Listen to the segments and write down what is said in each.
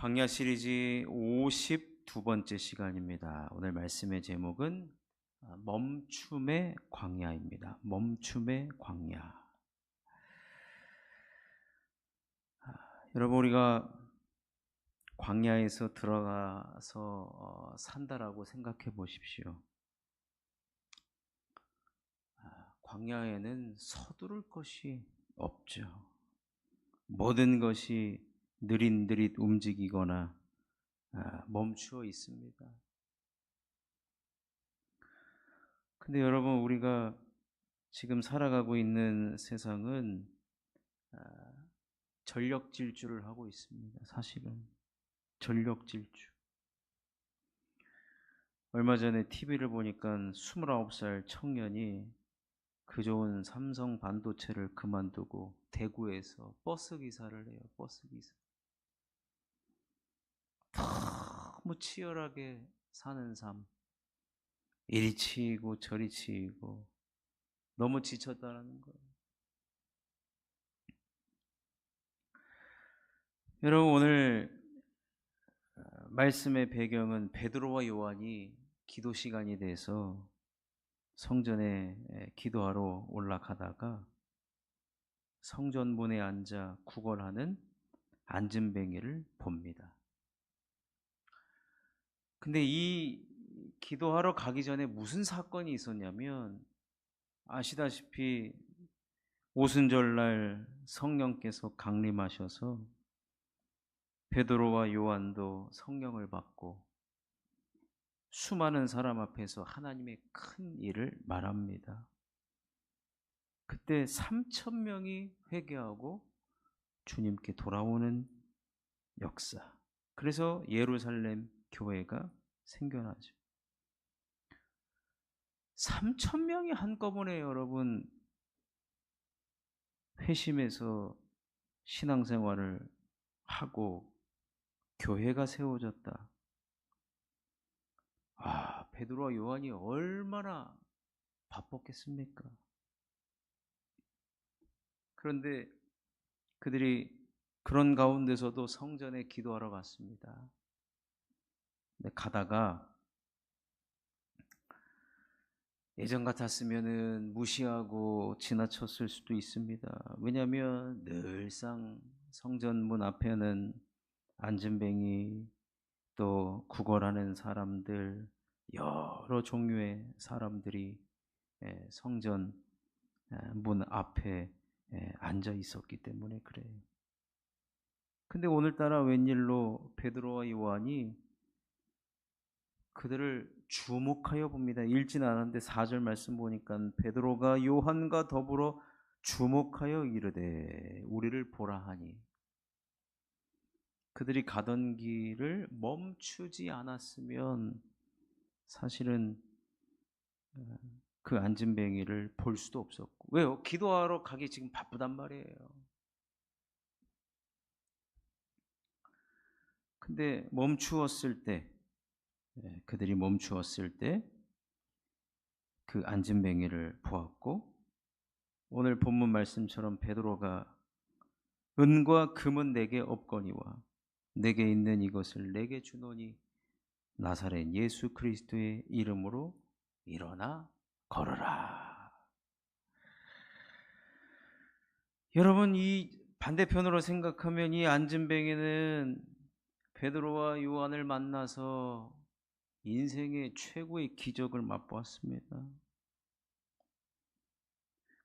광야 시리즈 52번째 시간입니다. 오늘 말씀의 제목은 멈춤의 광야입니다. 멈춤의 광야. 여러분, 우리가 광야에서 들어가서 산다라고 생각해 보십시오. 광야에는 서두를 것이 없죠. 모든 것이 느릿느릿 움직이거나 멈추어 있습니다. 근데 여러분, 우리가 지금 살아가고 있는 세상은 전력 질주를 하고 있습니다. 사실은 전력 질주. 얼마 전에 TV를 보니까 29살 청년이 그 좋은 삼성 반도체를 그만두고 대구에서 버스 기사를 해요. 버스 기사. 너무 치열하게 사는 삶. 이리 치이고 저리 치이고 너무 지쳤다라는 거예요. 여러분, 오늘 말씀의 배경은 베드로와 요한이 기도 시간이 돼서 성전에 기도하러 올라가다가 성전 문에 앉아 구걸하는 안진뱅이를 봅니다. 근데 이 기도하러 가기 전에 무슨 사건이 있었냐면, 아시다시피 오순절날 성령께서 강림하셔서 베드로와 요한도 성령을 받고 수많은 사람 앞에서 하나님의 큰 일을 말합니다. 그때 3,000명이 회개하고 주님께 돌아오는 역사. 그래서 예루살렘 교회가 생겨나죠. 3,000명이 한꺼번에 여러분 회심해서 신앙생활을 하고 교회가 세워졌다. 베드로와 요한이 얼마나 바빴겠습니까? 그런데 그들이 그런 가운데서도 성전에 기도하러 갔습니다. 근데 가다가 예전 같았으면은 무시하고 지나쳤을 수도 있습니다. 왜냐하면 늘상 성전 문 앞에는 안진뱅이, 또 구걸하는 사람들, 여러 종류의 사람들이 성전 문 앞에 앉아 있었기 때문에 그래요. 근데 오늘따라 웬일로 베드로와 요한이 그들을 주목하여 봅니다. 읽진 않았는데 4절 말씀 보니까 베드로가 요한과 더불어 주목하여 이르되 우리를 보라 하니, 그들이 가던 길을 멈추지 않았으면 사실은 그 안진뱅이를 볼 수도 없었고. 왜요? 기도하러 가기 지금 바쁘단 말이에요. 근데 멈추었을 때, 그들이 멈추었을 때 그 안진뱅이를 보았고, 오늘 본문 말씀처럼 베드로가 은과 금은 내게 없거니와 내게 있는 이것을 내게 주노니 나사렛 예수 그리스도의 이름으로 일어나 걸어라. 여러분, 이 반대편으로 생각하면 이 안진뱅이는 베드로와 요한을 만나서 인생의 최고의 기적을 맛보았습니다.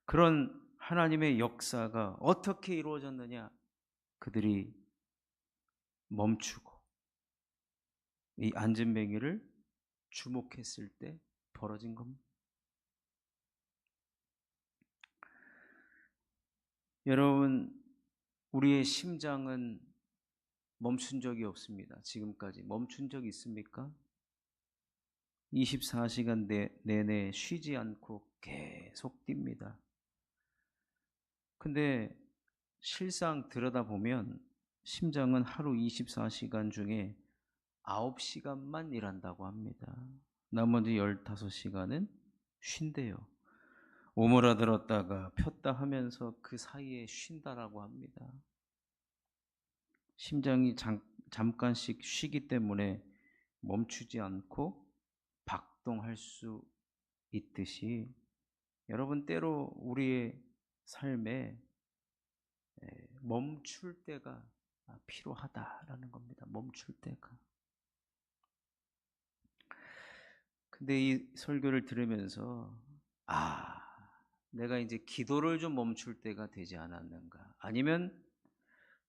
그런 하나님의 역사가 어떻게 이루어졌느냐? 그들이 멈추고 이 안진뱅이를 주목했을 때 벌어진 겁니다. 여러분, 우리의 심장은 멈춘 적이 없습니다. 지금까지 멈춘 적 있습니까? 24시간 내내 쉬지 않고 계속 뜁니다. 근데 실상 들여다보면 심장은 하루 24시간 중에 9시간만 일한다고 합니다. 나머지 15시간은 쉰대요. 오므라들었다가 폈다 하면서 그 사이에 쉰다라고 합니다. 심장이 잠깐씩 쉬기 때문에 멈추지 않고 박동할 수 있듯이 여러분 때로 우리의 삶에 멈출 때가 필요하다라는 겁니다. 멈출 때가. 근데 이 설교를 들으면서 내가 이제 기도를 좀 멈출 때가 되지 않았는가? 아니면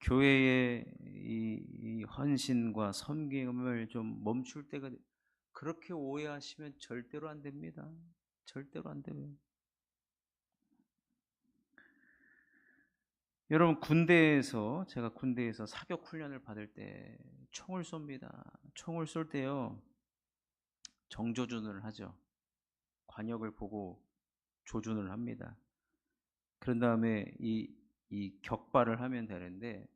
교회의 이 헌신과 섬김을 좀 멈출 때가 그렇게 오해하시면 절대로 안 됩니다. 절대로 안 돼요. 여러분 제가 군대에서 사격 훈련을 받을 때 총을 쏩니다. 총을 쏠 때요. 정조준을 하죠. 관역을 보고 조준을 합니다. 그런 다음에 이 격발을 하면 되는데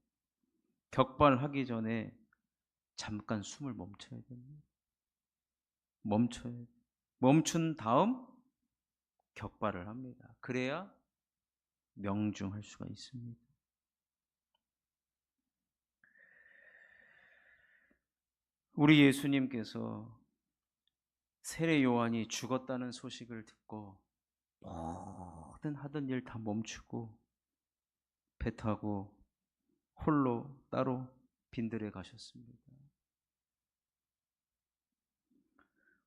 격발하기 전에 잠깐 숨을 멈춰야 됩니다. 멈춰야 돼요. 멈춘 다음 격발을 합니다. 그래야 명중할 수가 있습니다. 우리 예수님께서 세례 요한이 죽었다는 소식을 듣고 모든 하던 일 다 멈추고 배 타고 홀로 따로 빈들에 가셨습니다.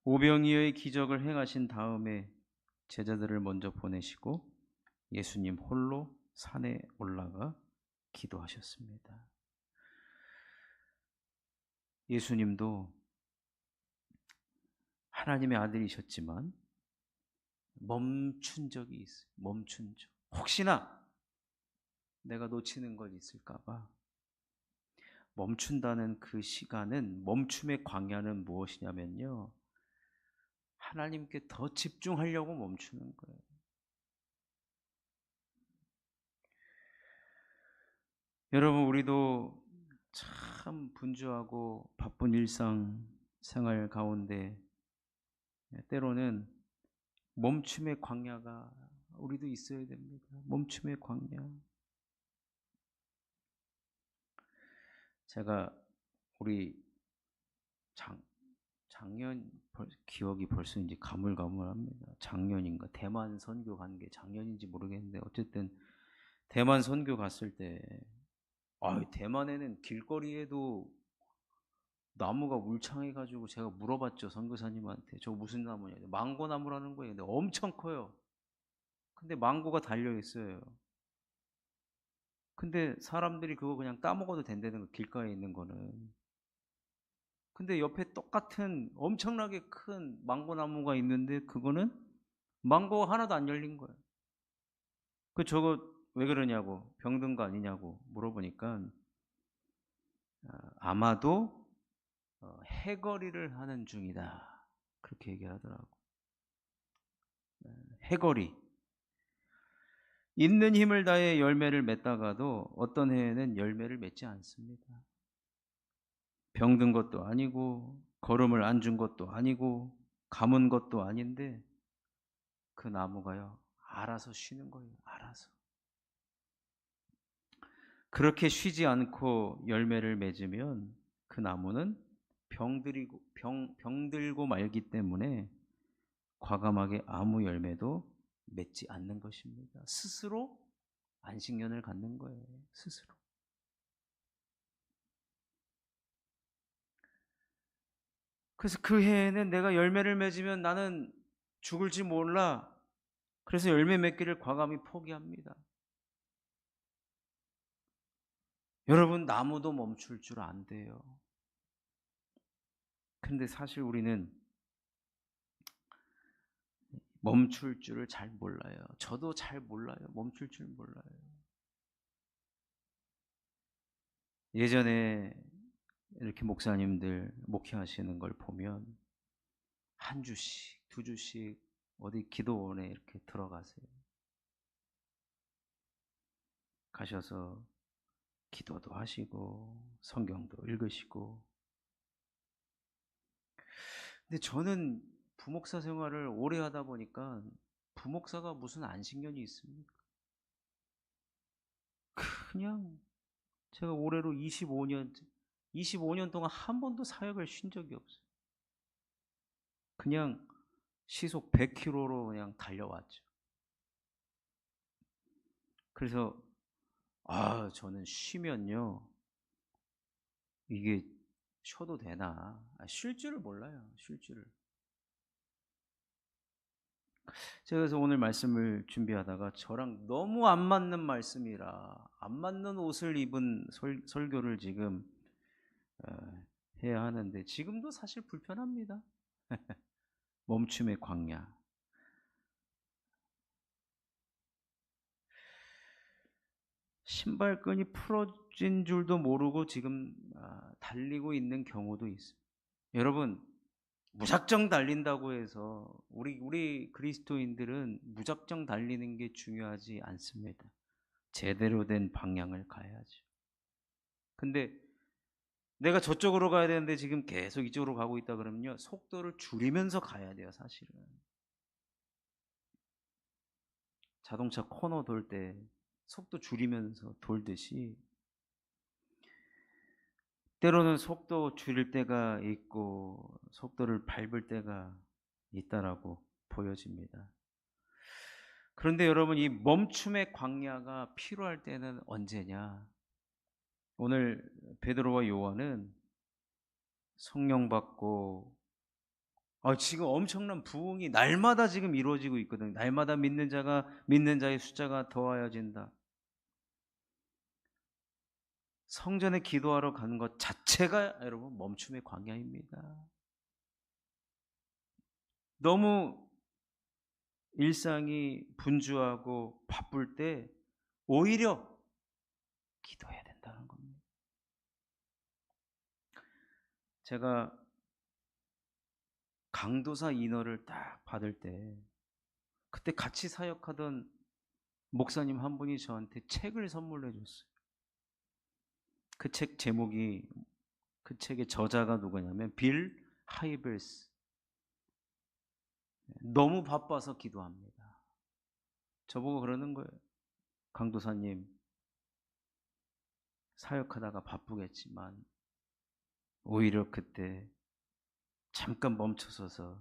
오병이어의 기적을 행하신 다음에 제자들을 먼저 보내시고 예수님 홀로 산에 올라가 기도하셨습니다. 예수님도 하나님의 아들이셨지만 멈춘 적이 있어요. 멈춘 적. 혹시나 내가 놓치는 것 있을까 봐. 멈춘다는 그 시간은, 멈춤의 광야는 무엇이냐면요. 하나님께 더 집중하려고 멈추는 거예요. 여러분, 우리도 참 분주하고 바쁜 일상 생활 가운데 때로는 멈춤의 광야가 우리도 있어야 됩니다. 멈춤의 광야. 제가 우리 작년 기억이 벌써 이제 가물가물합니다. 작년인가 대만 선교 간 게 작년인지 모르겠는데 어쨌든 대만 선교 갔을 때 대만에는 길거리에도 나무가 울창해가지고 제가 물어봤죠. 선교사님한테. 저 무슨 나무냐. 망고 나무라는 거예요. 근데 엄청 커요. 근데 망고가 달려 있어요. 근데 사람들이 그거 그냥 따먹어도 된다는 거, 길가에 있는 거는. 근데 옆에 똑같은 엄청나게 큰 망고 나무가 있는데 그거는 망고가 하나도 안 열린 거예요. 저거 왜 그러냐고, 병든 거 아니냐고 물어보니까 아마도 해거리를 하는 중이다. 그렇게 얘기를 하더라고. 해거리. 있는 힘을 다해 열매를 맺다가도 어떤 해에는 열매를 맺지 않습니다. 병든 것도 아니고 걸음을 안 준 것도 아니고 감은 것도 아닌데 그 나무가요 알아서 쉬는 거예요. 알아서. 그렇게 쉬지 않고 열매를 맺으면 그 나무는 병들고 말기 때문에 과감하게 아무 열매도 맺지 않는 것입니다. 스스로 안식년을 갖는 거예요. 스스로. 그래서 그 해에는 내가 열매를 맺으면 나는 죽을지 몰라. 그래서 열매 맺기를 과감히 포기합니다. 여러분, 나무도 멈출 줄 안 돼요. 근데 사실 우리는 멈출 줄을 잘 몰라요. 저도 잘 몰라요. 멈출 줄 몰라요. 예전에 이렇게 목사님들 목회하시는 걸 보면 한 주씩, 두 주씩 어디 기도원에 이렇게 들어가세요. 가셔서 기도도 하시고 성경도 읽으시고. 근데 저는 부목사 생활을 오래 하다 보니까 부목사가 무슨 안식년이 있습니까? 그냥 제가 올해로 25년 25년 동안 한 번도 사역을 쉰 적이 없어요. 그냥 시속 100km로 그냥 달려왔죠. 그래서 저는 쉬면요, 이게 쉬어도 되나? 쉴 줄을 몰라요. 쉴 줄을. 제가 그래서 오늘 말씀을 준비하다가 저랑 너무 안 맞는 말씀이라 안 맞는 옷을 입은 설교를 지금 어, 해야 하는데, 지금도 사실 불편합니다. 멈춤의 광야. 신발끈이 풀어진 줄도 모르고 지금 달리고 있는 경우도 있어요. 여러분, 무작정 달린다고 해서 우리 그리스도인들은 무작정 달리는 게 중요하지 않습니다. 제대로 된 방향을 가야죠. 근데 내가 저쪽으로 가야 되는데 지금 계속 이쪽으로 가고 있다 그러면요, 속도를 줄이면서 가야 돼요. 사실은 자동차 코너 돌 때 속도 줄이면서 돌듯이 때로는 속도 줄일 때가 있고 속도를 밟을 때가 있다라고 보여집니다. 그런데 여러분, 이 멈춤의 광야가 필요할 때는 언제냐? 오늘 베드로와 요한은 성령 받고 지금 엄청난 부흥이 날마다 지금 이루어지고 있거든요. 날마다 믿는 자의 숫자가 더하여진다. 성전에 기도하러 가는 것 자체가 여러분 멈춤의 광야입니다. 너무 일상이 분주하고 바쁠 때 오히려 기도해야 된다는 겁니다. 제가 강도사 인허를 딱 받을 때 그때 같이 사역하던 목사님 한 분이 저한테 책을 선물해 줬어요. 그 책 제목이, 그 책의 저자가 누구냐면 빌 하이벨스. 너무 바빠서 기도합니다. 저보고 그러는 거예요. 강도사님, 사역하다가 바쁘겠지만 오히려 그때 잠깐 멈춰서서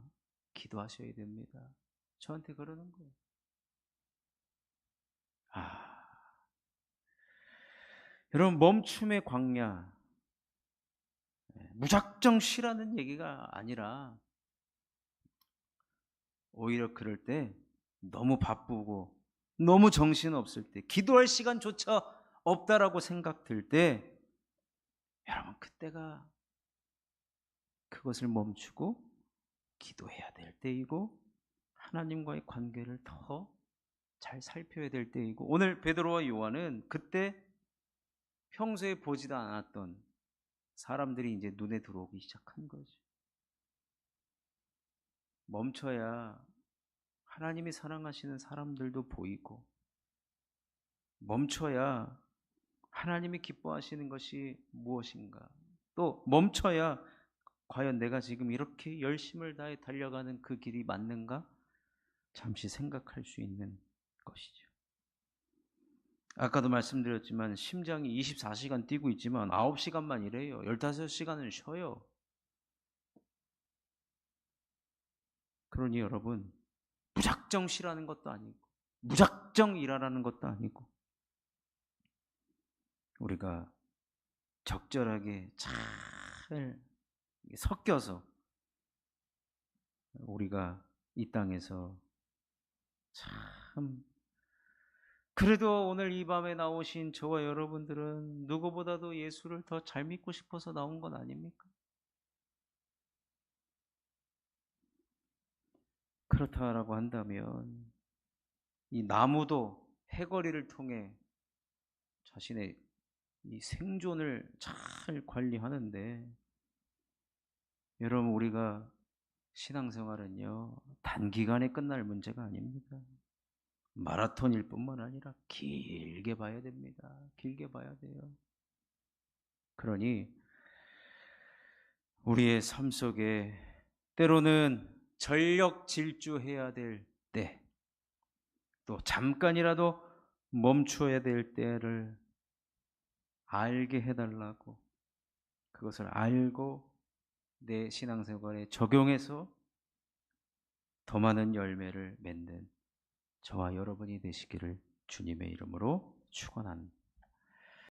기도하셔야 됩니다. 저한테 그러는 거예요. 여러분, 멈춤의 광야, 무작정 쉬라는 얘기가 아니라 오히려 그럴 때 너무 바쁘고 너무 정신없을 때, 기도할 시간조차 없다라고 생각될 때, 여러분 그때가 그것을 멈추고 기도해야 될 때이고 하나님과의 관계를 더 잘 살펴야 될 때이고, 오늘 베드로와 요한은 그때 평소에 보지도 않았던 사람들이 이제 눈에 들어오기 시작한 거죠. 멈춰야 하나님이 사랑하시는 사람들도 보이고, 멈춰야 하나님이 기뻐하시는 것이 무엇인가, 또 멈춰야 과연 내가 지금 이렇게 열심을 다해 달려가는 그 길이 맞는가 잠시 생각할 수 있는 것이죠. 아까도 말씀드렸지만 심장이 24시간 뛰고 있지만 9시간만 일해요. 15시간은 쉬어요. 그러니 여러분, 무작정 쉬라는 것도 아니고 무작정 일하라는 것도 아니고, 우리가 적절하게 잘 섞여서 우리가 이 땅에서 참, 그래도 오늘 이 밤에 나오신 저와 여러분들은 누구보다도 예수를 더 잘 믿고 싶어서 나온 건 아닙니까? 그렇다라고 한다면 이 나무도 해거리를 통해 자신의 이 생존을 잘 관리하는데, 여러분 우리가 신앙생활은요, 단기간에 끝날 문제가 아닙니다. 마라톤일 뿐만 아니라 길게 봐야 됩니다. 길게 봐야 돼요. 그러니 우리의 삶 속에 때로는 전력 질주해야 될 때, 또 잠깐이라도 멈춰야 될 때를 알게 해달라고 그것을 알고 내 신앙생활에 적용해서 더 많은 열매를 맺는 저와 여러분이 되시기를 주님의 이름으로 축원합니다.